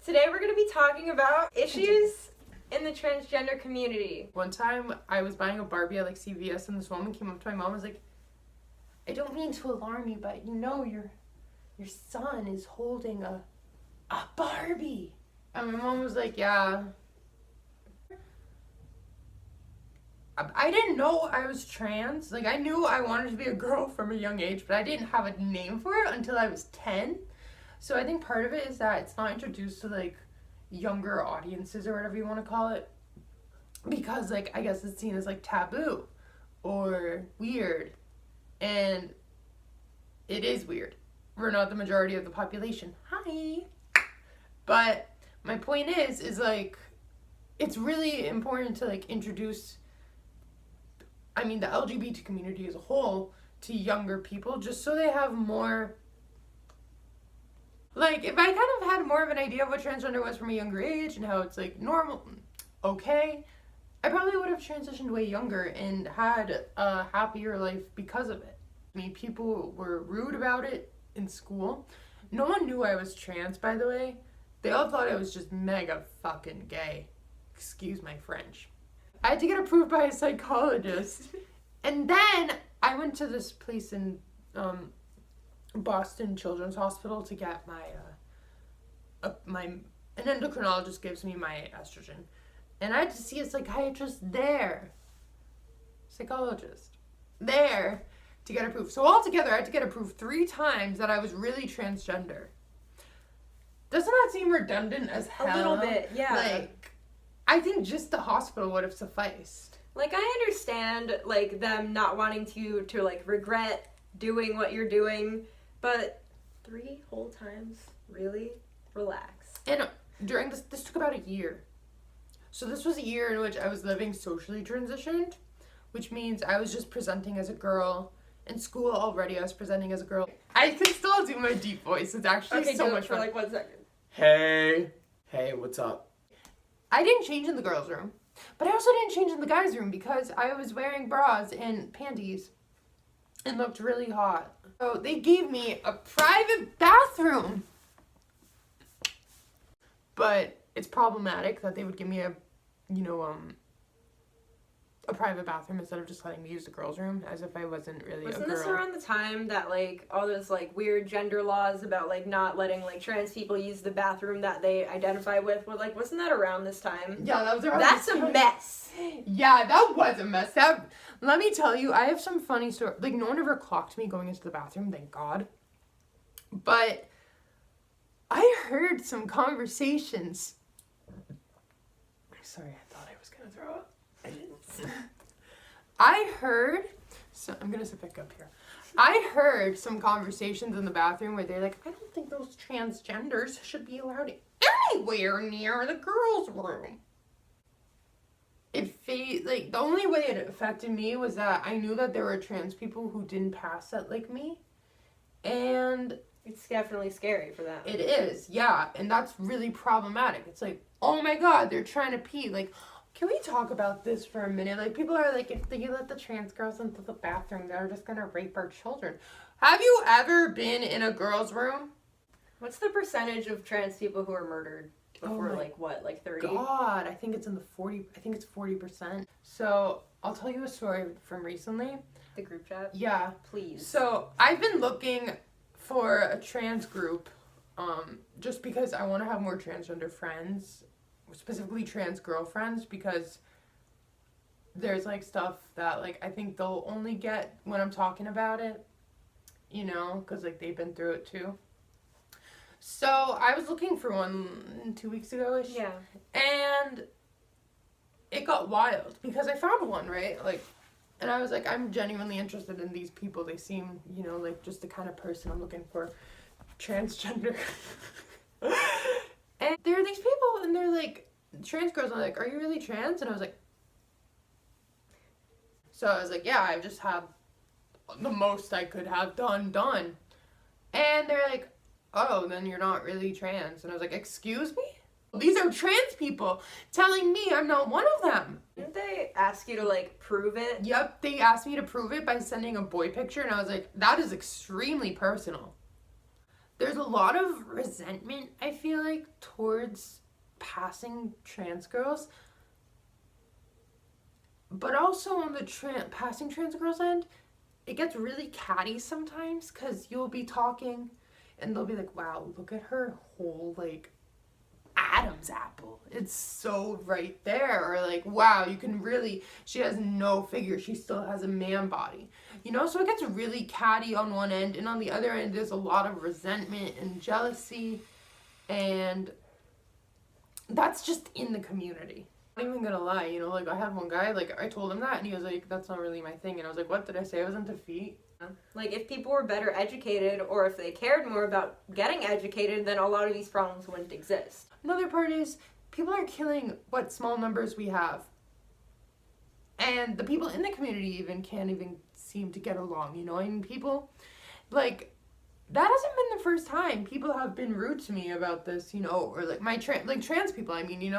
Today we're going to be talking about issues in the transgender community. One time I was buying a Barbie at CVS and this woman came up to my mom and was like, I don't mean to alarm you, but you know your son is holding a Barbie. And my mom was like, yeah. I didn't know I was trans. I knew I wanted to be a girl from a young age, but I didn't have a name for it until I was 10. So I think part of it is that it's not introduced to younger audiences or whatever you want to call it, because I guess it's seen as taboo or weird, and it is weird. We're not the majority of the population. Hi. But my point is it's really important to introduce the LGBT community as a whole to younger people, just so they have more, if I kind of had more of an idea of what transgender was from a younger age and how it's normal, okay, I probably would have transitioned way younger and had a happier life because of it. People were rude about it in school. No one knew I was trans, by the way. They all thought I was just mega fucking gay. Excuse my French. I had to get approved by a psychologist. And then I went to this place in Boston Children's Hospital to get an endocrinologist gives me my estrogen. And I had to see a psychiatrist there. Psychologist. There. To get approved. So altogether I had to get approved 3 times that I was really transgender. Doesn't that seem redundant as hell? A little bit, yeah. I think just the hospital would have sufficed. I understand, them not wanting to regret doing what you're doing, but 3 whole times? Really? Relax. And during this took about a year. So this was a year in which I was living socially transitioned, which means I was just presenting as a girl. In school already, I was presenting as a girl. I can still do my deep voice. It's actually so much fun. Okay, for 1 second. Hey, what's up? I didn't change in the girls' room, but I also didn't change in the guys' room because I was wearing bras and panties and looked really hot. So they gave me a private bathroom. But it's problematic that they would give me a private bathroom instead of just letting me use the girls' room, as if I wasn't really a girl. Wasn't this around the time that all those weird gender laws about not letting trans people use the bathroom that they identify with were wasn't that around this time? Yeah, that was around That's this time. a mess. Yeah, that was a mess. Let me tell you, I have some funny stories. No one ever clocked me going into the bathroom, thank God. But I heard some conversations. Sorry, I thought I was gonna throw up. I didn't. I'm gonna sit back up here. I heard some conversations in the bathroom where they're I don't think those transgenders should be allowed anywhere near the girls' room. The only way it affected me was that I knew that there were trans people who didn't pass that like me. And it's definitely scary for them. It is, yeah. And that's really problematic. It's oh my God, they're trying to pee. Can we talk about this for a minute? People are if you let the trans girls into the bathroom, they're just gonna rape our children. Have you ever been in a girl's room? What's the percentage of trans people who are murdered before 30? God, I think it's in the 40. I think it's 40%. So I'll tell you a story from recently. The group chat? Yeah. Please. So I've been looking for a trans group, just because I want to have more transgender friends. Specifically trans girlfriends, because there's stuff that I think they'll only get when I'm talking about it, because they've been through it too. So I was looking for one 2 weeks ago-ish. Yeah. And it got wild because I found one, right? And I was I'm genuinely interested in these people. They seem, just the kind of person I'm looking for. Transgender. And there are these people, and they're trans girls, and I'm are you really trans? And I was so I was yeah, I just have the most I could have done. And they're oh, then you're not really trans. And I was excuse me? These are trans people telling me I'm not one of them. Didn't they ask you to prove it? Yep, they asked me to prove it by sending a boy picture, and I was that is extremely personal. there's a lot of resentment, I feel like, towards passing trans girls. But also on the passing trans girls end, it gets really catty sometimes, because you'll be talking and they'll be like, wow, look at her whole, like, Adam's apple. It's so right there. Or like, wow, you can really, she has no figure. She still has a man body. You know, so it gets really catty on one end. And on the other end, there's a lot of resentment and jealousy. And that's just in the community. I'm not even gonna lie, you know, like I had one guy, like I told him that and he was like, that's not really my thing. And I was like, what did I say? I was into feet. Like, if people were better educated, or if they cared more about getting educated, then a lot of these problems wouldn't exist. Another part is, people are killing what small numbers we have. And the people in the community even can't even seem to get along, you know? I mean, people, like, that hasn't been the first time people have been rude to me about this, you know? Or, like, trans people, I mean, you know?